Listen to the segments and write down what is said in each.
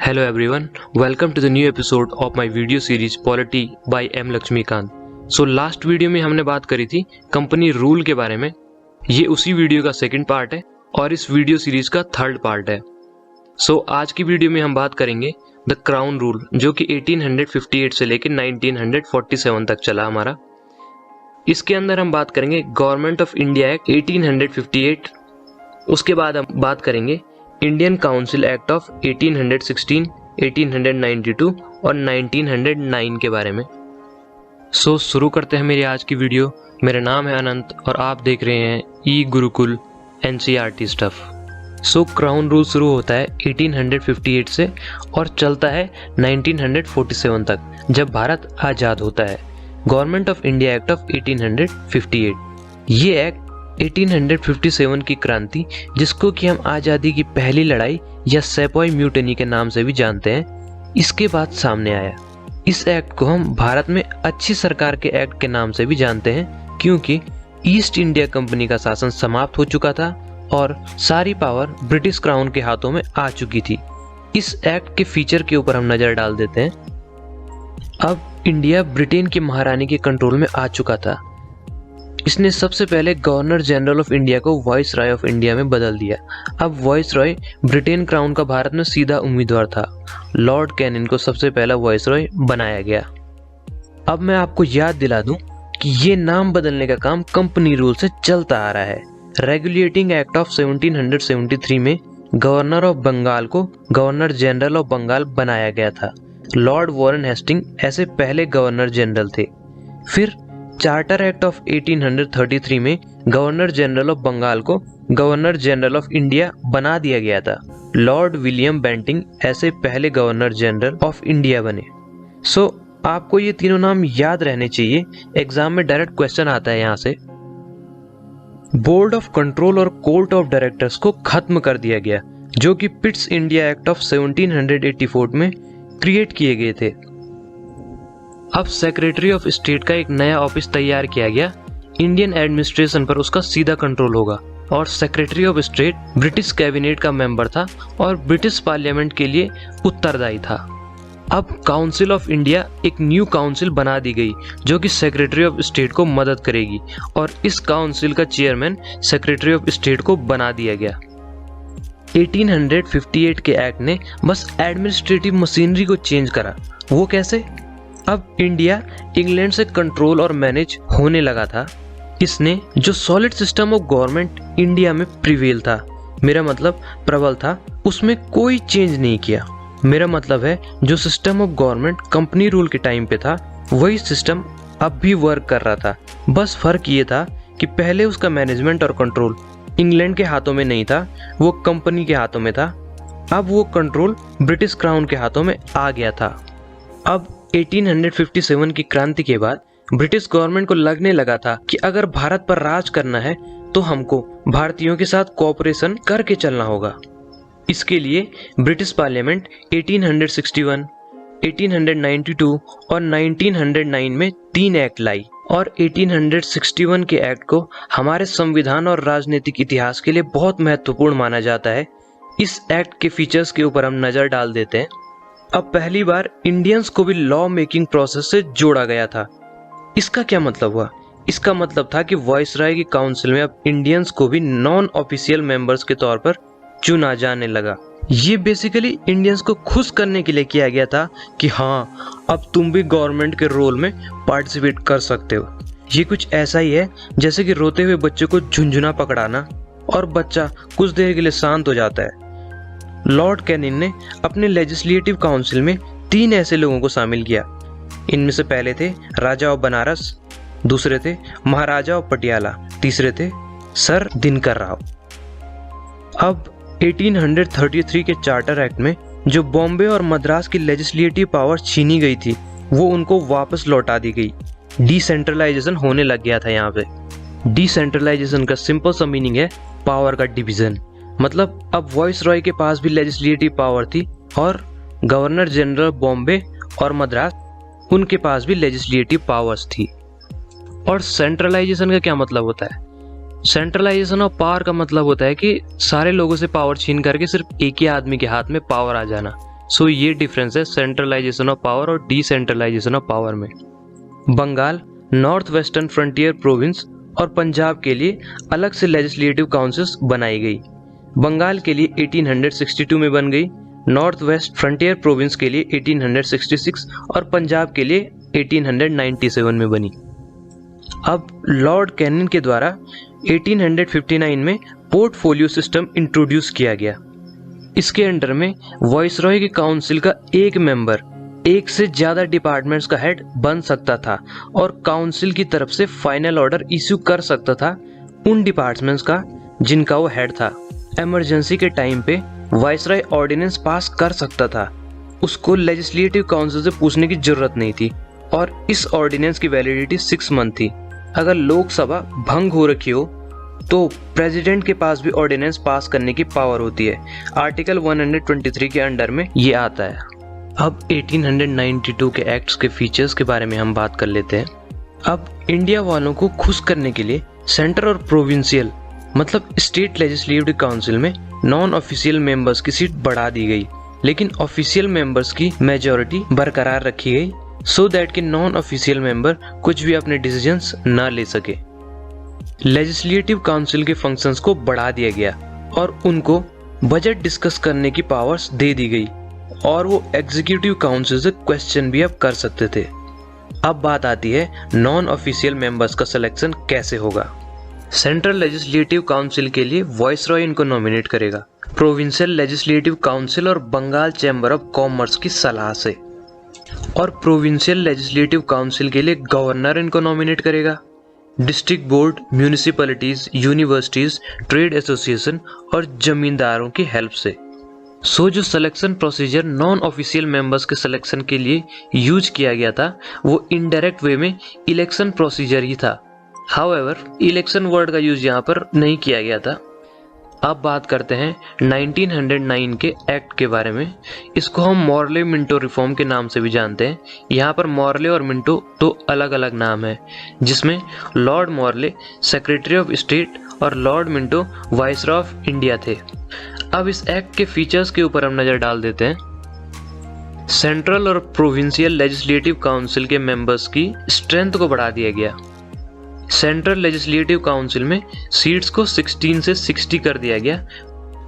Hello everyone, welcome to the new episode of my video series Polity by M Laxmikanth. So last video में हमने बात करी थी company rule के बारे में। ये उसी वीडियो का सेकंड पार्ट है और इस वीडियो सीरीज का थर्ड पार्ट है। सो आज की वीडियो में हम बात करेंगे द क्राउन रूल, जो कि 1858 से लेकर 1947 तक चला हमारा। इसके अंदर हम बात करेंगे गवर्नमेंट ऑफ इंडिया एक्ट 1858, उसके बाद हम बात करेंगे इंडियन काउंसिल एक्ट ऑफ 1816, 1892 और 1909 के बारे में। सो शुरू करते हैं मेरी आज की वीडियो। मेरा नाम है अनंत और आप देख रहे हैं ई गुरुकुल NCERT स्टफ। सो क्राउन रूल शुरू होता है 1858 से और चलता है 1947 तक, जब भारत आज़ाद होता है। Government of India act of 1858, ये एक्ट 1857 की क्रांति, जिसको कि हम आज़ादी की पहली लड़ाई या सेपॉय म्यूटिनी के नाम से भी जानते हैं, इसके बाद सामने आया। इस एक्ट को हम भारत में अच्छी सरकार के एक्ट के नाम से भी जानते हैं, क्योंकि ईस्ट इंडिया कंपनी का शासन समाप्त हो चुका था और सारी पावर ब्रिटिश क्राउन के हाथों में आ चुकी थी। इस एक्ट के फीचर के ऊपर हम नज़र डाल देते हैं। अब इंडिया ब्रिटेन की महारानी के कंट्रोल में आ चुका था। इसने सबसे पहले गवर्नर जनरल ऑफ इंडिया को वॉइस रॉय ऑफ इंडिया में बदल दिया। अब वॉइस रॉय ब्रिटेन क्राउन का भारत में सीधा उम्मीदवार था। लॉर्ड कैनिंग को सबसे पहला वॉइस रॉय बनाया गया। अब मैं आपको याद दिला दूं कि ये नाम बदलने का काम कंपनी रूल से चलता आ रहा है। रेगुलेटिंग एक्ट ऑफ 1773 में गवर्नर ऑफ बंगाल को गवर्नर जनरल ऑफ बंगाल बनाया गया था। लॉर्ड वॉरेन हेस्टिंग ऐसे पहले गवर्नर जनरल थे। फिर चार्टर एक्ट ऑफ 1833 में गवर्नर जनरल ऑफ बंगाल को गवर्नर जनरल ऑफ इंडिया बना दिया गया था। लॉर्ड विलियम बेंटिंग ऐसे पहले गवर्नर जनरल ऑफ इंडिया बने। सो आपको ये तीनों नाम याद रहने चाहिए, एग्जाम में डायरेक्ट क्वेश्चन आता है यहाँ से। बोर्ड ऑफ कंट्रोल और कोर्ट ऑफ डायरेक्टर्स को खत्म कर दिया गया, जो कि पिट्स इंडिया एक्ट ऑफ 1784 में क्रिएट किए गए थे। अब सेक्रेटरी ऑफ स्टेट का एक नया ऑफिस तैयार किया गया। इंडियन एडमिनिस्ट्रेशन पर उसका सीधा कंट्रोल होगा और secretary of state British cabinet का मेंबर था और ब्रिटिश पार्लियामेंट के लिए उत्तरदायी था। अब काउंसिल ऑफ इंडिया एक न्यू काउंसिल बना दी गई, जो कि सेक्रेटरी ऑफ स्टेट को मदद करेगी और इस काउंसिल का चेयरमैन सेक्रेटरी ऑफ स्टेट को बना दिया गया। 1858 के एक्ट ने बस एडमिनिस्ट्रेटिव मशीनरी को चेंज करा। वो कैसे? अब इंडिया इंग्लैंड से कंट्रोल और मैनेज होने लगा था। इसने जो solid system of government India में प्रिवेल था, मेरा मतलब प्रबल था, उसमें कोई चेंज नहीं किया। मेरा मतलब है जो system of government company rule के टाइम पे था, वही सिस्टम अब भी वर्क कर रहा था। बस फर्क ये था कि पहले उसका मैनेजमेंट और कंट्रोल इंग्लैंड के हाथों में नहीं था, वो कंपनी के हाथों में था। अब वो कंट्रोल ब्रिटिश क्राउन के हाथों में आ गया था। अब 1857 की क्रांति के बाद ब्रिटिश गवर्नमेंट को लगने लगा था कि अगर भारत पर राज करना है तो हमको भारतीयों के साथ कोऑपरेशन करके चलना होगा। इसके लिए ब्रिटिश पार्लियामेंट 1861, 1892 और 1909 में 3 एक्ट लाई और 1861 के एक्ट को हमारे संविधान और राजनीतिक इतिहास के लिए बहुत महत्वपूर्ण माना जाता है। इस एक्ट के फीचर्स के ऊपर हम नजर डाल देते हैं। अब पहली बार इंडियंस को भी लॉ मेकिंग प्रोसेस से जोड़ा गया था। इसका क्या मतलब हुआ? इसका मतलब था कि वॉइसरॉय की काउंसिल में अब इंडियंस को भी नॉन ऑफिशियल मेंबर्स के तौर पर चुना जाने लगा। ये बेसिकली इंडियंस को खुश करने के लिए किया गया था कि हाँ, अब तुम भी गवर्नमेंट के रोल में पार्टिसिपेट कर सकते हो। ये कुछ ऐसा ही है जैसे कि रोते हुए बच्चे को झुंझुना पकड़ाना और बच्चा कुछ देर के लिए शांत हो जाता है। लॉर्ड कैनिंग ने अपने लेजिस्लेटिव काउंसिल में 3 ऐसे लोगों को शामिल किया। इनमें से पहले थे राजा ऑफ बनारस, दूसरे थे महाराजा ऑफ पटियाला, तीसरे थे सर दिनकर राव। अब 1833 के चार्टर एक्ट में जो बॉम्बे और मद्रास की लेजिस्लेटिव पावर छीनी गई थी, वो उनको वापस लौटा दी गई। डिसेंट्रलाइजेशन होने लग गया था। यहाँ पे डिसेंट्रलाइजेशन का सिंपल सा मीनिंग है पावर का डिवीजन। मतलब अब वॉइस रॉय के पास भी लेजिस्लेटिव पावर थी और गवर्नर जनरल बॉम्बे और मद्रास, उनके पास भी लेजिस्लेटिव पावर्स थी। और सेंट्रलाइजेशन का क्या मतलब होता है? सेंट्रलाइजेशन ऑफ पावर का मतलब होता है कि सारे लोगों से पावर छीन करके सिर्फ एक ही आदमी के हाथ में पावर आ जाना। सो ये डिफरेंस है सेंट्रलाइजेशन ऑफ पावर और डिसेंट्रलाइजेशन ऑफ पावर में। Bengal, North Western Frontier Province और पंजाब के लिए अलग से लेजिस्लेटिव काउंसिल्स बनाई गई। बंगाल के लिए 1862 में बन गई, नॉर्थ वेस्ट फ्रंटियर प्रोविंस के लिए 1866 और पंजाब के लिए 1897 में बनी। अब लॉर्ड कैनिंग के द्वारा 1859 में पोर्टफोलियो सिस्टम इंट्रोड्यूस किया गया। इसके अंडर में वाइसरॉय की काउंसिल का एक मेंबर एक से ज्यादा डिपार्टमेंट्स का हेड बन सकता था और काउंसिल की तरफ से फाइनल ऑर्डर इश्यू कर सकता था उन डिपार्टमेंट्स का जिनका वो हेड था। इमरजेंसी के टाइम पे वाइसरॉय ऑर्डिनेंस पास कर सकता था, उसको लेजिस्लेटिव काउंसिल से पूछने की जरूरत नहीं थी और इस ऑर्डिनेंस की वैलिडिटी 6 मंथ थी। अगर लोकसभा भंग हो रखी हो तो प्रेसिडेंट के पास भी ऑर्डिनेंस पास करने की पावर होती है। आर्टिकल 123 के अंडर में ये आता है। अब 1892 के एक्ट्स के फीचर्स के बारे में हम बात कर लेते हैं। अब इंडिया वालों को खुश करने के लिए सेंटर और प्रोविंशियल मतलब स्टेट लेजिस्लेटिव काउंसिल में नॉन ऑफिशियल मेंबर्स की सीट बढ़ा दी गई, लेकिन ऑफिशियल मेंबर्स की मेजॉरिटी बरकरार रखी गई सो दैट कि नॉन ऑफिशियल मेंबर कुछ भी अपने डिसीजंस ना ले सके। लेजिस्लेटिव काउंसिल के फंक्शंस को बढ़ा दिया गया और उनको बजट डिस्कस करने की पावर्स दे दी गई और वो एग्जीक्यूटिव काउंसिल से क्वेश्चन भी अब कर सकते थे। अब बात आती है नॉन ऑफिशियल मेंबर्स का सिलेक्शन कैसे होगा। सेंट्रल लेजिस्लेटिव काउंसिल के लिए वाइसरॉय इनको नॉमिनेट करेगा, प्रोविंशियल लेजिस्लेटिव काउंसिल और बंगाल चैम्बर ऑफ कॉमर्स की सलाह से, और प्रोविंशियल लेजिस्लेटिव काउंसिल के लिए गवर्नर इनको नॉमिनेट करेगा। District board, municipalities, universities, trade association और जमींदारों की हेल्प से। सो जो selection procedure non official members के सिलेक्शन के लिए यूज किया गया था वो इनडायरेक्ट वे में इलेक्शन प्रोसीजर ही था। हाउएवर इलेक्शन वर्ड का यूज यहाँ पर नहीं किया गया था। अब बात करते हैं 1909 के एक्ट के बारे में। इसको हम मॉर्ले मिंटो रिफॉर्म के नाम से भी जानते हैं। यहाँ पर मॉर्ले और मिंटो दो अलग अलग नाम है, जिसमें Lord Morley Secretary of State और Lord Minto Viceroy of India थे। अब इस एक्ट के फीचर्स के ऊपर हम नजर डाल देते हैं। सेंट्रल और प्रोविंशियल लेजिस्लेटिव काउंसिल के मेंबर्स की स्ट्रेंथ को बढ़ा दिया गया। सेंट्रल लेजिस्लेटिव काउंसिल में सीट्स को 16 से 60 कर दिया गया।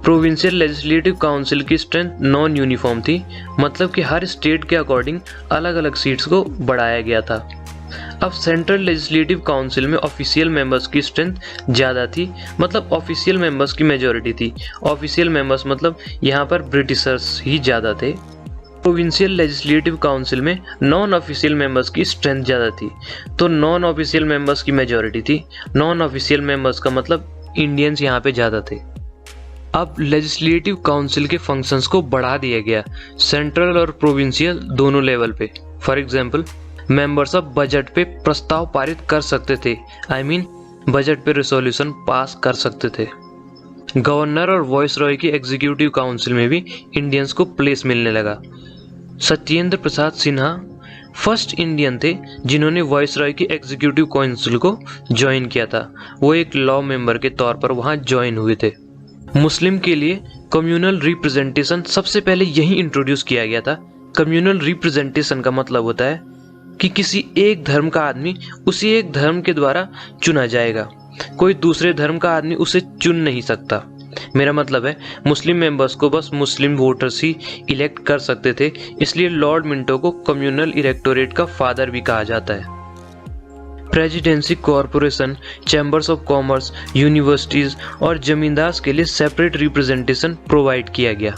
प्रोविंशियल लेजिस्लेटिव काउंसिल की स्ट्रेंथ नॉन यूनिफॉर्म थी, मतलब कि हर स्टेट के अकॉर्डिंग अलग अलग सीट्स को बढ़ाया गया था। अब सेंट्रल लेजिस्लेटिव काउंसिल में ऑफिशियल मेंबर्स की स्ट्रेंथ ज़्यादा थी, मतलब ऑफिशियल मेंबर्स की मेजॉरिटी थी। ऑफिशियल मेंबर्स मतलब यहाँ पर ब्रिटिशर्स ही ज़्यादा थे। प्रोविंशियल लेजिस्लेटिव काउंसिल में नॉन ऑफिशियल मेंबर्स की स्ट्रेंथ ज़्यादा थी, तो नॉन ऑफिशियल मेंबर्स की मेजॉरिटी थी। नॉन ऑफिशियल मेंबर्स का मतलब इंडियंस यहाँ पे ज़्यादा थे। अब लेजिस्लेटिव काउंसिल के फंक्शंस को बढ़ा दिया गया, सेंट्रल और प्रोविंशियल दोनों लेवल पे। For example members of budget पे प्रस्ताव पारित कर सकते थे, बजट पे रेजोल्यूशन पास कर सकते थे। गवर्नर और वाइसरॉय की एग्जीक्यूटिव काउंसिल में भी इंडियंस को प्लेस मिलने लगा। सत्येंद्र प्रसाद सिन्हा फर्स्ट इंडियन थे जिन्होंने वाइसरॉय की एग्जीक्यूटिव काउंसिल को ज्वाइन किया था। वो एक लॉ मेंबर के तौर पर वहां ज्वाइन हुए थे। मुस्लिम के लिए कम्युनल रिप्रेजेंटेशन सबसे पहले यही इंट्रोड्यूस किया गया था। कम्युनल रिप्रेजेंटेशन का मतलब होता है कि किसी एक धर्म का आदमी उसी एक धर्म के द्वारा चुना जाएगा, कोई दूसरे धर्म का आदमी उसे चुन नहीं सकता। मेरा मतलब है मुस्लिम मेंबर्स को बस मुस्लिम वोटर्स ही इलेक्ट कर सकते थे, इसलिए लॉर्ड मिंटो को कम्युनल इलेक्टोरेट का फादर भी कहा जाता है। Presidency corporation, chambers of commerce, universities और जमींदार के लिए सेपरेट रिप्रेजेंटेशन प्रोवाइड किया गया।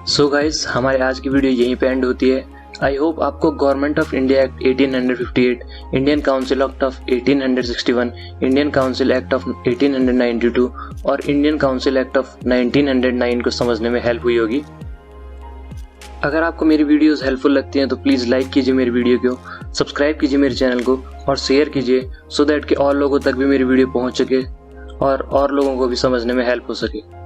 सो गाइस, हमारे आज की वीडियो यहीं पे एंड होती है। आई होप आपको government of India act 1858, Indian council act of 1861, Indian council act of 1892 और इंडियन काउंसिल एक्ट ऑफ 1909 को समझने में हेल्प हुई होगी। अगर आपको मेरी वीडियोस हेल्पफुल लगती हैं तो प्लीज़ लाइक कीजिए मेरी वीडियो को, सब्सक्राइब कीजिए मेरे चैनल को और शेयर कीजिए सो दैट कि और लोगों तक भी मेरी वीडियो पहुंच सके और लोगों को भी समझने में हेल्प हो सके।